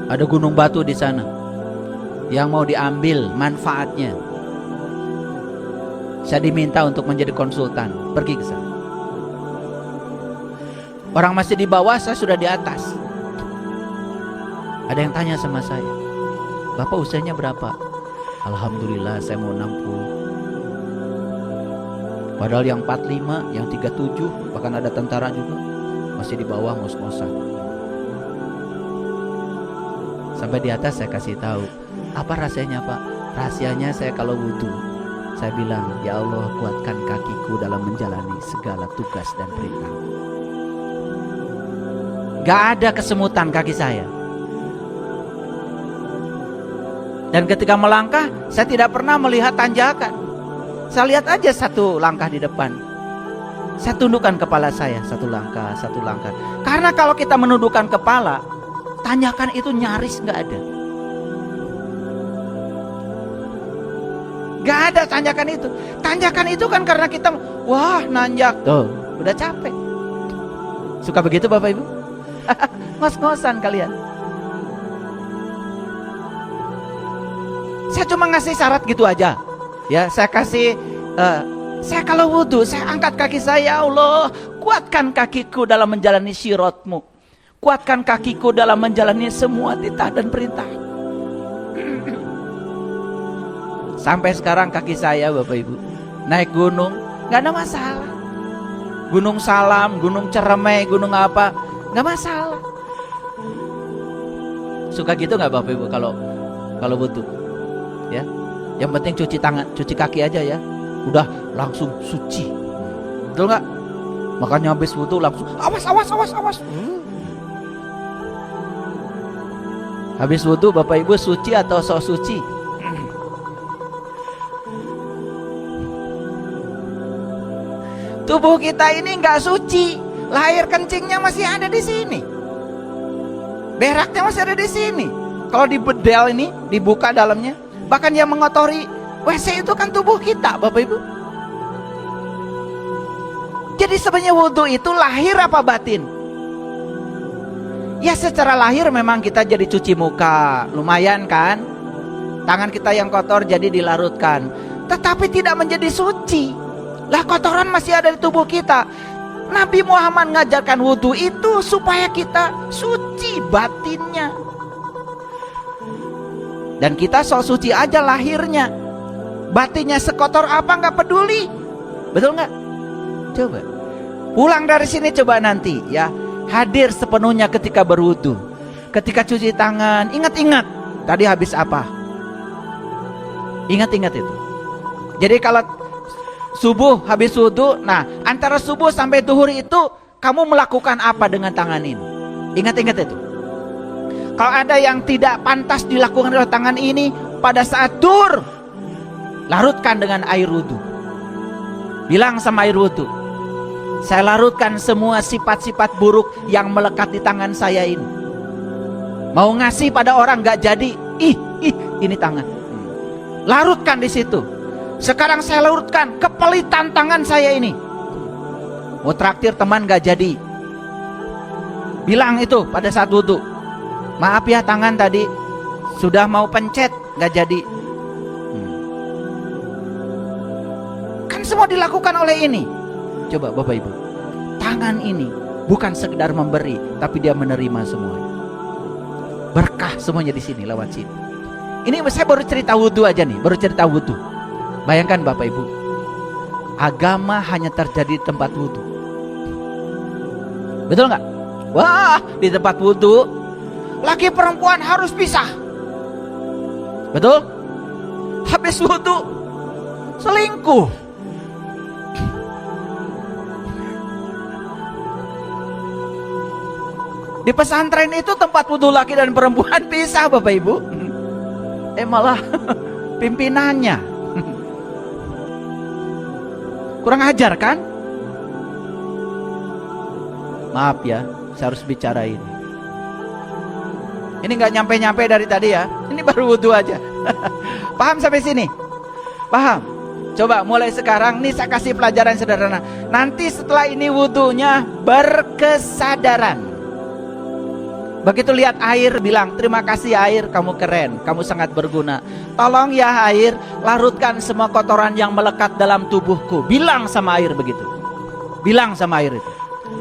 [SPEAKER 1] Ada gunung batu di sana yang mau diambil manfaatnya. Saya diminta untuk menjadi konsultan, pergi ke sana. Orang masih di bawah, saya sudah di atas. Ada yang tanya sama saya, Bapak usianya berapa? Alhamdulillah saya mau 60. Padahal yang 45, yang 37, bahkan ada tentara juga masih di bawah ngos-ngosan. Sampai di atas saya kasih tahu, apa rahasianya Pak? Rahasianya saya kalau wudu, saya bilang, ya Allah kuatkan kakiku dalam menjalani segala tugas dan perintah. Gak ada kesemutan kaki saya. Dan ketika melangkah, saya tidak pernah melihat tanjakan. Saya lihat aja satu langkah di depan. Saya tundukkan kepala saya, satu langkah, satu langkah. Karena kalau kita menundukkan kepala, tanjakan itu nyaris gak ada. Gak ada tanjakan itu. Tanjakan itu kan karena kita, wah nanjak, tuh udah capek. Suka begitu Bapak Ibu? Ngos-ngosan kalian. Saya cuma ngasih syarat gitu aja. Ya, saya kasih saya kalau wudhu, saya angkat kaki saya, ya Allah, kuatkan kakiku dalam menjalani syiratmu. Kuatkan kakiku dalam menjalani semua titah dan perintah. Sampai sekarang kaki saya, Bapak Ibu, naik gunung nggak ada masalah. Gunung Salam, Gunung Ceremai, gunung apa, nggak masalah. Suka gitu nggak Bapak Ibu kalau wudhu? Ya, yang penting cuci tangan, cuci kaki aja ya, udah langsung suci, betul nggak? Makanya habis wudhu langsung awas. Habis wudhu Bapak Ibu suci atau sok suci? Tubuh kita ini nggak suci, lahir kencingnya masih ada di sini, beraknya masih ada di sini. Kalau dibedel ini, dibuka dalamnya. Bahkan yang mengotori WC itu kan tubuh kita, Bapak Ibu. Jadi sebenarnya wudhu itu lahir apa batin? Ya secara lahir memang kita jadi cuci muka, lumayan kan? Tangan kita yang kotor jadi dilarutkan, tetapi tidak menjadi suci. Lah kotoran masih ada di tubuh kita. Nabi Muhammad ngajarkan wudhu itu supaya kita suci batinnya. Dan kita sok suci aja lahirnya, batinnya sekotor apa nggak peduli, betul nggak? Coba pulang dari sini, coba nanti ya hadir sepenuhnya ketika berwudu, ketika cuci tangan, ingat-ingat tadi habis apa, ingat-ingat itu. Jadi kalau subuh habis wudu, nah antara subuh sampai duhur itu kamu melakukan apa dengan tangan ini? Ingat-ingat itu. Kalau ada yang tidak pantas dilakukan oleh tangan ini pada saat duhur, larutkan dengan air wudu. Bilang sama air wudu, saya larutkan semua sifat-sifat buruk yang melekat di tangan saya ini. Mau ngasih pada orang gak jadi, ini tangan. Larutkan di situ. Sekarang saya larutkan kepelitan tangan saya ini. Mau traktir teman gak jadi, bilang itu pada saat wudu. Maaf ya, tangan tadi sudah mau pencet gak jadi. Kan semua dilakukan oleh ini. Coba Bapak Ibu, tangan ini bukan sekedar memberi, tapi dia menerima semuanya. Berkah semuanya di sini, lewat sini. Ini saya baru cerita wudhu aja nih, baru cerita wudhu. Bayangkan Bapak Ibu, agama hanya terjadi di tempat wudhu. Betul nggak? Wah, di tempat wudhu laki perempuan harus pisah. Betul? Habis wudhu selingkuh. Di pesantren itu tempat wudhu laki dan perempuan pisah Bapak Ibu. Malah pimpinannya kurang ajar kan? Maaf ya, saya harus bicara ini. Ini nggak nyampe-nyampe dari tadi ya. Ini baru wudhu aja. Paham sampai sini? Paham? Coba mulai sekarang nih saya kasih pelajaran sederhana. Nanti setelah ini wudhunya berkesadaran. Begitu lihat air, bilang terima kasih air, kamu keren, kamu sangat berguna. Tolong ya air, larutkan semua kotoran yang melekat dalam tubuhku. Bilang sama air begitu. Bilang sama air itu.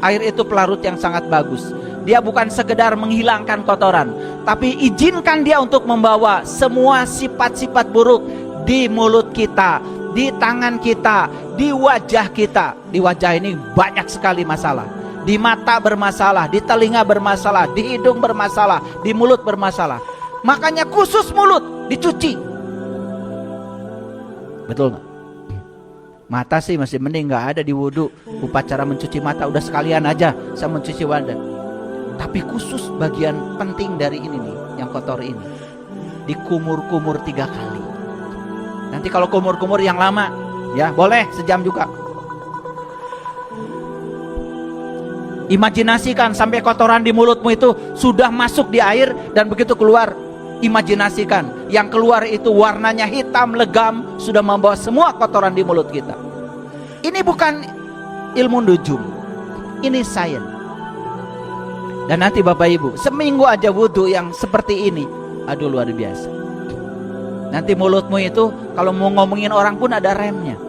[SPEAKER 1] Air itu pelarut yang sangat bagus. Dia bukan sekedar menghilangkan kotoran, tapi izinkan dia untuk membawa semua sifat-sifat buruk di mulut kita, di tangan kita, di wajah kita. Di wajah ini banyak sekali masalah. Di mata bermasalah, di telinga bermasalah, di hidung bermasalah, di mulut bermasalah. Makanya khusus mulut dicuci. Betul nggak? Mata sih masih mending, nggak ada di wudhu upacara mencuci mata, udah sekalian aja saya mencuci wajah. Tapi khusus bagian penting dari ini nih, yang kotor ini, dikumur-kumur 3 kali. Nanti kalau kumur-kumur yang lama, ya boleh sejam juga. Imajinasikan sampai kotoran di mulutmu itu sudah masuk di air dan begitu keluar, imajinasikan yang keluar itu warnanya hitam legam, sudah membawa semua kotoran di mulut kita. Ini bukan ilmu nujum, ini sains. Dan nanti Bapak Ibu seminggu aja wudhu yang seperti ini, aduh luar biasa. Nanti mulutmu itu kalau mau ngomongin orang pun ada remnya.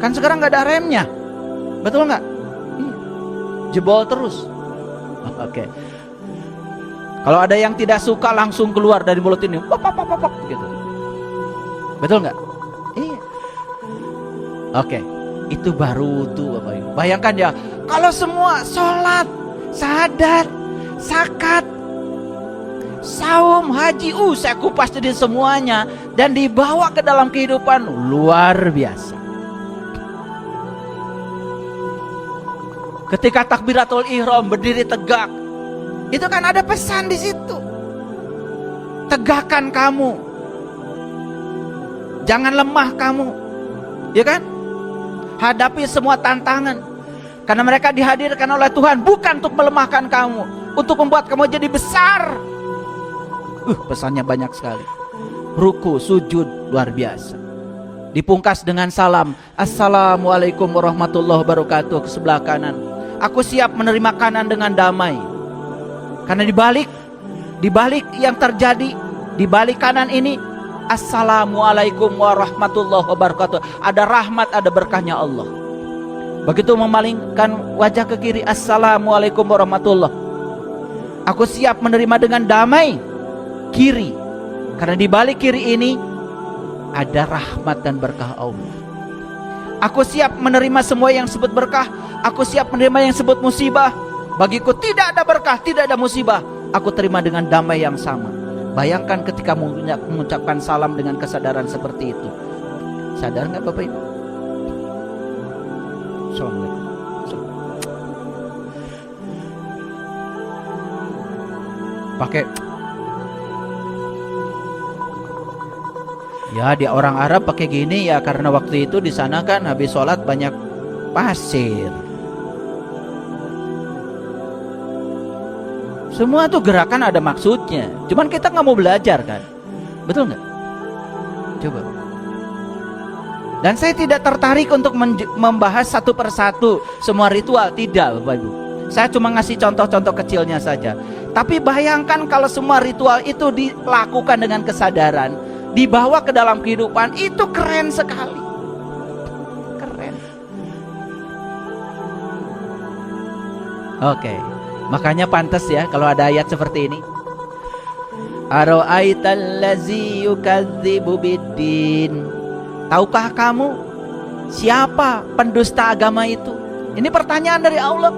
[SPEAKER 1] Kan sekarang nggak ada remnya, betul nggak? Jebol terus. Oke. Kalau ada yang tidak suka langsung keluar dari mulut ini, pop, pop, pop, pop, gitu. Betul nggak? Iya. Oke. Itu baru tuh Bapak Ibu. Bayangkan ya, kalau semua sholat, syahadat, zakat, saum, haji, saya kupas jadi semuanya dan dibawa ke dalam kehidupan luar biasa. Ketika takbiratul ihram berdiri tegak, itu kan ada pesan di situ. Tegakkan kamu, jangan lemah kamu, ya kan? Hadapi semua tantangan, karena mereka dihadirkan oleh Tuhan bukan untuk melemahkan kamu, untuk membuat kamu jadi besar. Pesannya banyak sekali. Ruku, sujud, luar biasa. Dipungkas dengan salam, Assalamualaikum warahmatullahi wabarakatuh, ke sebelah kanan. Aku siap menerima kanan dengan damai. Karena dibalik yang terjadi, dibalik kanan ini, Assalamualaikum warahmatullahi wabarakatuh. Ada rahmat, ada berkahnya Allah. Begitu memalingkan wajah ke kiri, Assalamualaikum warahmatullahi. Aku siap menerima dengan damai kiri. Karena di balik kiri ini ada rahmat dan berkah Allah. Aku siap menerima semua yang disebut berkah. Aku siap menerima yang disebut musibah. Bagiku tidak ada berkah, tidak ada musibah. Aku terima dengan damai yang sama. Bayangkan ketika mengucapkan salam dengan kesadaran seperti itu. Sadar nggak Bapak Ibu? Assalamualaikum. Pakai ya, di orang Arab pakai gini ya, karena waktu itu di sana kan habis sholat banyak pasir. Semua tuh gerakan ada maksudnya. Cuman kita nggak mau belajar kan, betul nggak? Coba. Dan saya tidak tertarik untuk membahas satu persatu semua ritual, tidak Bapak Ibu. Saya cuma ngasih contoh-contoh kecilnya saja. Tapi bayangkan kalau semua ritual itu dilakukan dengan kesadaran, dibawa ke dalam kehidupan, itu keren sekali. Keren. Oke. Makanya pantas ya kalau ada ayat seperti ini. Ara'aital ladzi yukadzibu biddin. Tahukah kamu siapa pendusta agama itu? Ini pertanyaan dari Allah.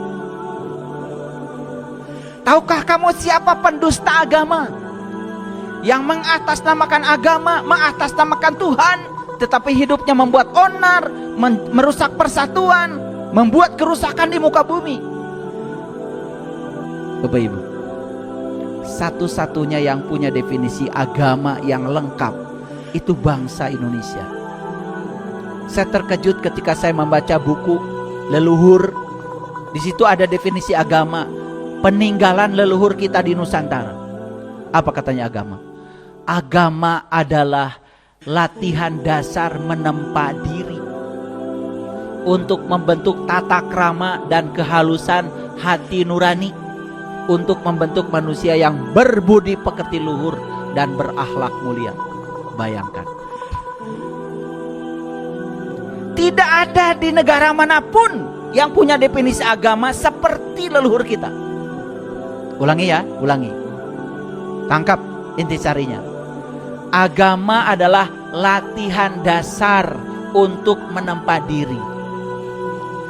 [SPEAKER 1] Tahukah kamu siapa pendusta agama? Yang mengatasnamakan agama, mengatasnamakan Tuhan, tetapi hidupnya membuat onar, merusak persatuan, membuat kerusakan di muka bumi. Bapak Ibu, satu-satunya yang punya definisi agama yang lengkap itu bangsa Indonesia. Saya terkejut ketika saya membaca buku leluhur. Di situ ada definisi agama, peninggalan leluhur kita di Nusantara. Apa katanya agama? Agama adalah latihan dasar menempa diri untuk membentuk tata krama dan kehalusan hati nurani, untuk membentuk manusia yang berbudi pekerti luhur dan berakhlak mulia. Bayangkan, tidak ada di negara manapun yang punya definisi agama seperti leluhur kita. Ulangi ya, ulangi. Tangkap intisarinya. Agama adalah latihan dasar untuk menempa diri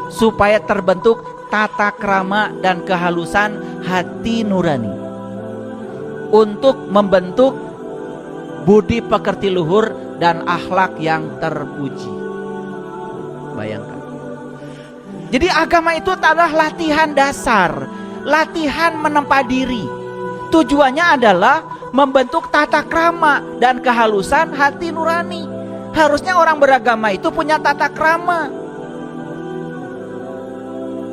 [SPEAKER 1] supaya terbentuk tata krama dan kehalusan hati nurani, untuk membentuk budi pekerti luhur dan akhlak yang terpuji. Bayangkan. Jadi agama itu adalah latihan dasar, latihan menempa diri. Tujuannya adalah membentuk tata krama dan kehalusan hati nurani. Harusnya orang beragama itu punya tata krama.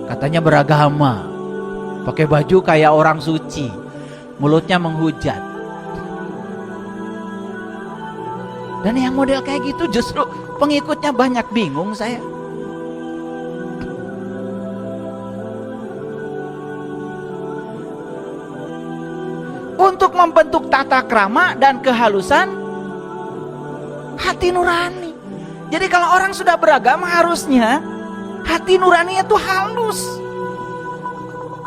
[SPEAKER 1] Katanya beragama, pakai baju kayak orang suci, mulutnya menghujat. Dan yang model kayak gitu justru pengikutnya banyak, bingung saya. Untuk membentuk tata krama dan kehalusan
[SPEAKER 2] Hati nurani. Jadi kalau orang sudah beragama harusnya hati nuraninya tuh halus.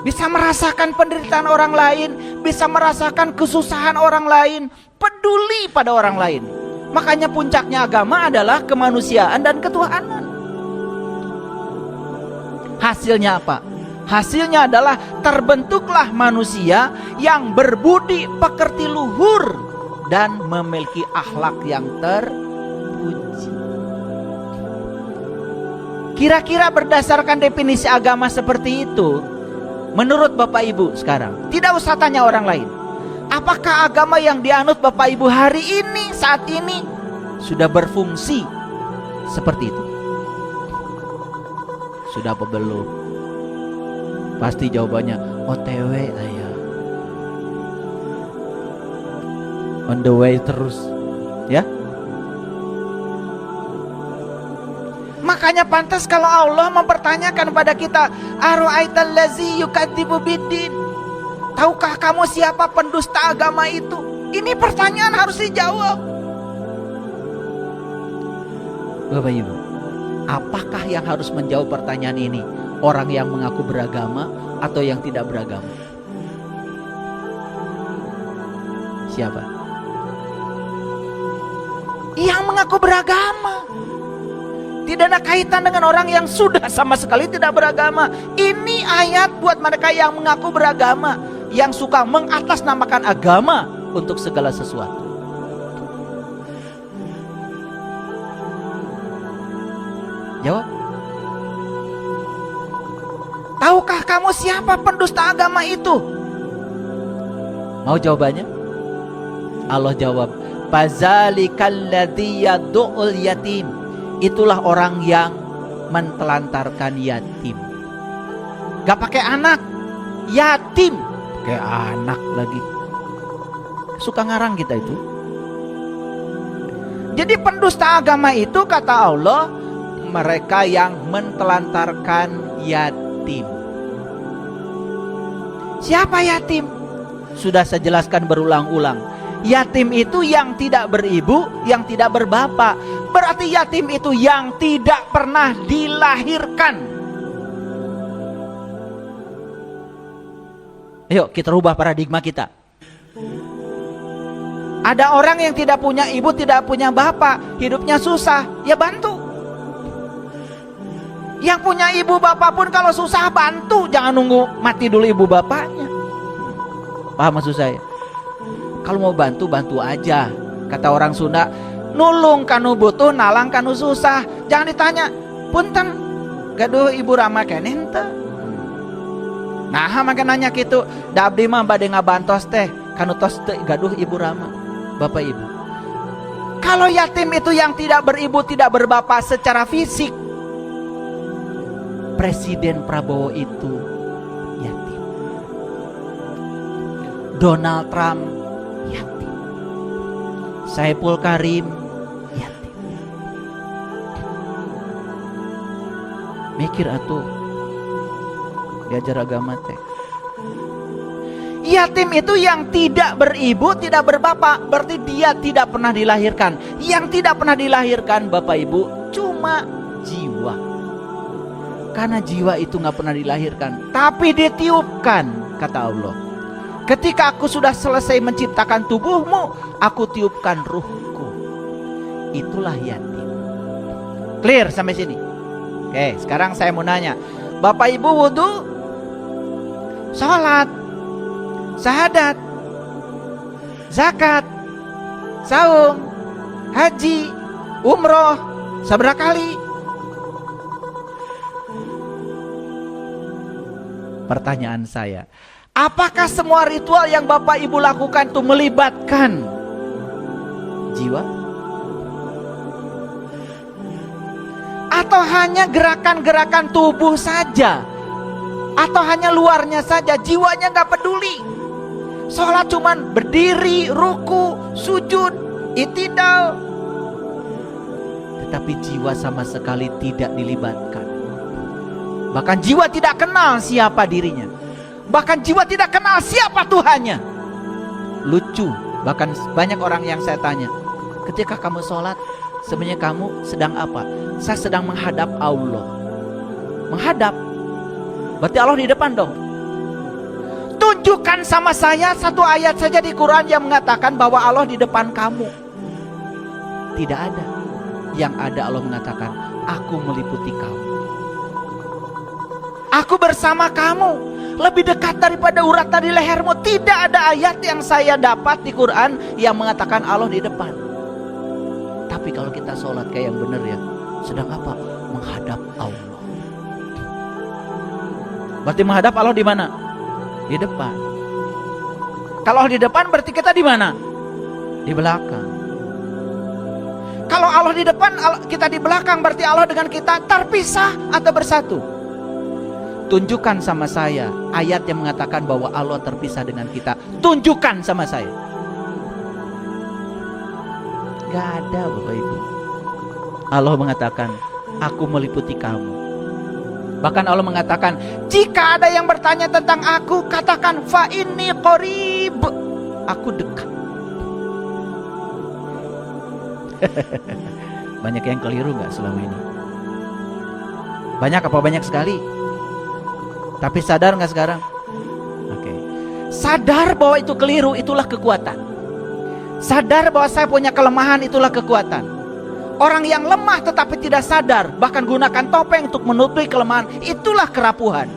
[SPEAKER 2] Bisa merasakan penderitaan orang lain, bisa merasakan kesusahan orang lain, peduli pada orang lain. Makanya puncaknya agama adalah kemanusiaan dan ketuhanan. Hasilnya apa? Hasilnya adalah terbentuklah manusia yang berbudi pekerti luhur dan memiliki akhlak yang terpuji. Kira-kira berdasarkan definisi agama seperti itu, menurut Bapak Ibu sekarang, tidak usah tanya orang lain, apakah agama yang dianut Bapak Ibu hari ini, saat ini sudah berfungsi seperti itu? Sudah apa belum? Pasti jawabannya OTW saya, on the way terus, ya. Makanya pantas kalau Allah mempertanyakan pada kita, Ara'aital ladzi yukadzibu biddin. Tahukah kamu siapa pendusta agama itu? Ini pertanyaan harus dijawab. Bapak Ibu, apakah yang harus menjawab pertanyaan ini? Orang yang mengaku beragama atau yang tidak beragama? Siapa? Yang mengaku beragama. Tidak ada kaitan dengan orang yang sudah sama sekali tidak beragama. Ini ayat buat mereka yang mengaku beragama, yang suka mengatasnamakan agama untuk segala sesuatu. Jawab. Tahukah kamu siapa pendusta agama itu? Mau jawabannya? Allah jawab, "Fazalikal ladzi yad'ul yatim." Itulah orang yang mentelantarkan yatim. Gak pakai anak, yatim. Pakai anak lagi. Suka ngarang kita itu. Jadi pendusta agama itu kata Allah, mereka yang mentelantarkan yatim. Siapa yatim? Sudah saya jelaskan berulang-ulang. Yatim itu yang tidak beribu, yang tidak berbapak. Berarti yatim itu yang tidak pernah dilahirkan. Ayo kita rubah paradigma kita. Ada orang yang tidak punya ibu, tidak punya bapak, hidupnya susah, ya bantu. Yang punya ibu bapak pun kalau susah bantu, jangan nunggu mati dulu ibu bapaknya. Paham maksud saya? Kalau mau bantu, bantu aja. Kata orang Sunda, nulung kanu butuh, nalang kanu susah. Jangan ditanya, punten, gaduh ibu Rama keneh henteu. Nah, makan nanya gitu, da abdi mah bade ngabantos teh, kanu tos teh gaduh ibu Rama. Bapak Ibu, kalau yatim itu yang tidak beribu, tidak berbapak secara fisik, Presiden Prabowo itu yatim. Donald Trump yatim. Saiful Karim yatim. Mikir atuh, diajar agama teh. Yatim itu yang tidak beribu, tidak berbapak, berarti dia tidak pernah dilahirkan. Yang tidak pernah dilahirkan Bapak Ibu cuma jiwa. Karena jiwa itu gak pernah dilahirkan, tapi ditiupkan, kata Allah. Ketika aku sudah selesai menciptakan tubuhmu, aku tiupkan ruhku. Itulah yatim. Clear sampai sini? Oke, sekarang saya mau nanya, Bapak Ibu wudu, sholat, syahadat, zakat, saum, haji, umroh, seberapa kali? Pertanyaan saya, apakah semua ritual yang Bapak Ibu lakukan itu melibatkan jiwa? Atau hanya gerakan-gerakan tubuh saja? Atau hanya luarnya saja, jiwanya gak peduli? Sholat cuman berdiri, ruku, sujud, itidal, tetapi jiwa sama sekali tidak dilibatkan. Bahkan jiwa tidak kenal siapa dirinya. Bahkan jiwa tidak kenal siapa Tuhannya. Lucu, bahkan banyak orang yang saya tanya, ketika kamu sholat, Sebenarnya kamu sedang apa? Saya sedang menghadap Allah. Menghadap, berarti Allah di depan dong. Tunjukkan sama saya satu ayat saja di Quran yang mengatakan bahwa Allah di depan kamu. Tidak ada. Yang ada Allah mengatakan, aku meliputi kamu. Aku bersama kamu. Lebih dekat daripada urat di lehermu. Tidak ada ayat yang saya dapat di Quran yang mengatakan Allah di depan. Tapi kalau kita sholat kayak yang benar ya, sedang apa? Menghadap Allah. Berarti menghadap Allah di mana? Di depan. Kalau Allah di depan berarti kita di mana? Di belakang. Kalau Allah di depan, kita di belakang, berarti Allah dengan kita terpisah atau bersatu? Tunjukkan sama saya ayat yang mengatakan bahwa Allah terpisah dengan kita. Tunjukkan sama saya. Gak ada, Bapak Ibu. Allah mengatakan, aku meliputi kamu. Bahkan Allah mengatakan, jika ada yang bertanya tentang aku, katakan fa inni qarib. Aku dekat. Banyak yang keliru gak selama ini? Banyak apa banyak sekali? Tapi sadar gak sekarang? Oke. Sadar bahwa itu keliru, itulah kekuatan. Sadar bahwa saya punya kelemahan, itulah kekuatan. Orang yang lemah tetapi tidak sadar, bahkan gunakan topeng untuk menutupi kelemahan, itulah kerapuhan.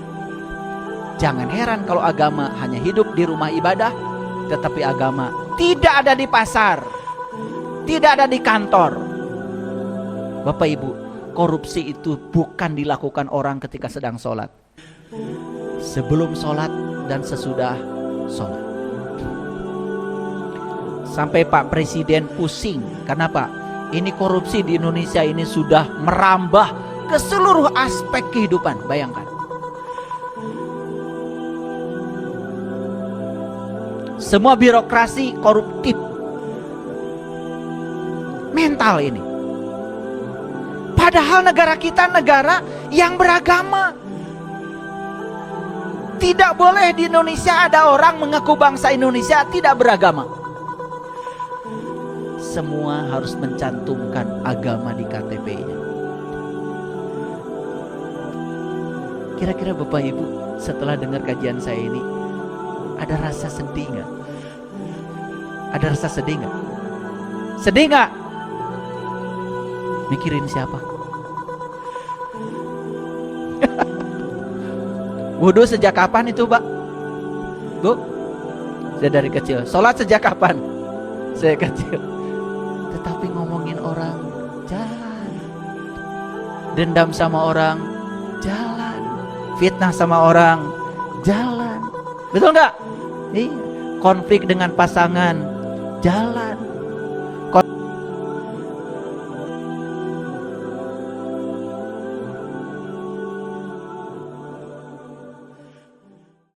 [SPEAKER 2] Jangan heran kalau agama hanya hidup di rumah ibadah, tetapi agama tidak ada di pasar, tidak ada di kantor. Bapak Ibu, korupsi itu bukan dilakukan orang ketika sedang sholat, sebelum sholat dan sesudah sholat. Sampai Pak Presiden pusing. Kenapa? Ini korupsi di Indonesia ini sudah merambah ke seluruh aspek kehidupan. Bayangkan. Semua birokrasi koruptif. Mental ini. Padahal negara kita negara yang beragama. Tidak boleh di Indonesia ada orang mengaku bangsa Indonesia tidak beragama. Semua harus mencantumkan agama di KTP-nya. Kira-kira Bapak Ibu setelah dengar kajian saya ini, ada rasa sedih nggak? Ada rasa sedih nggak? Sedih nggak? Mikirin siapa? Wudhu sejak kapan itu, Pak? Bu? Saya dari kecil. Sholat sejak kapan? Saya kecil. Tetapi ngomongin orang, jalan. Dendam sama orang, jalan. Fitnah sama orang, jalan. Betul nggak? Konflik dengan pasangan, jalan.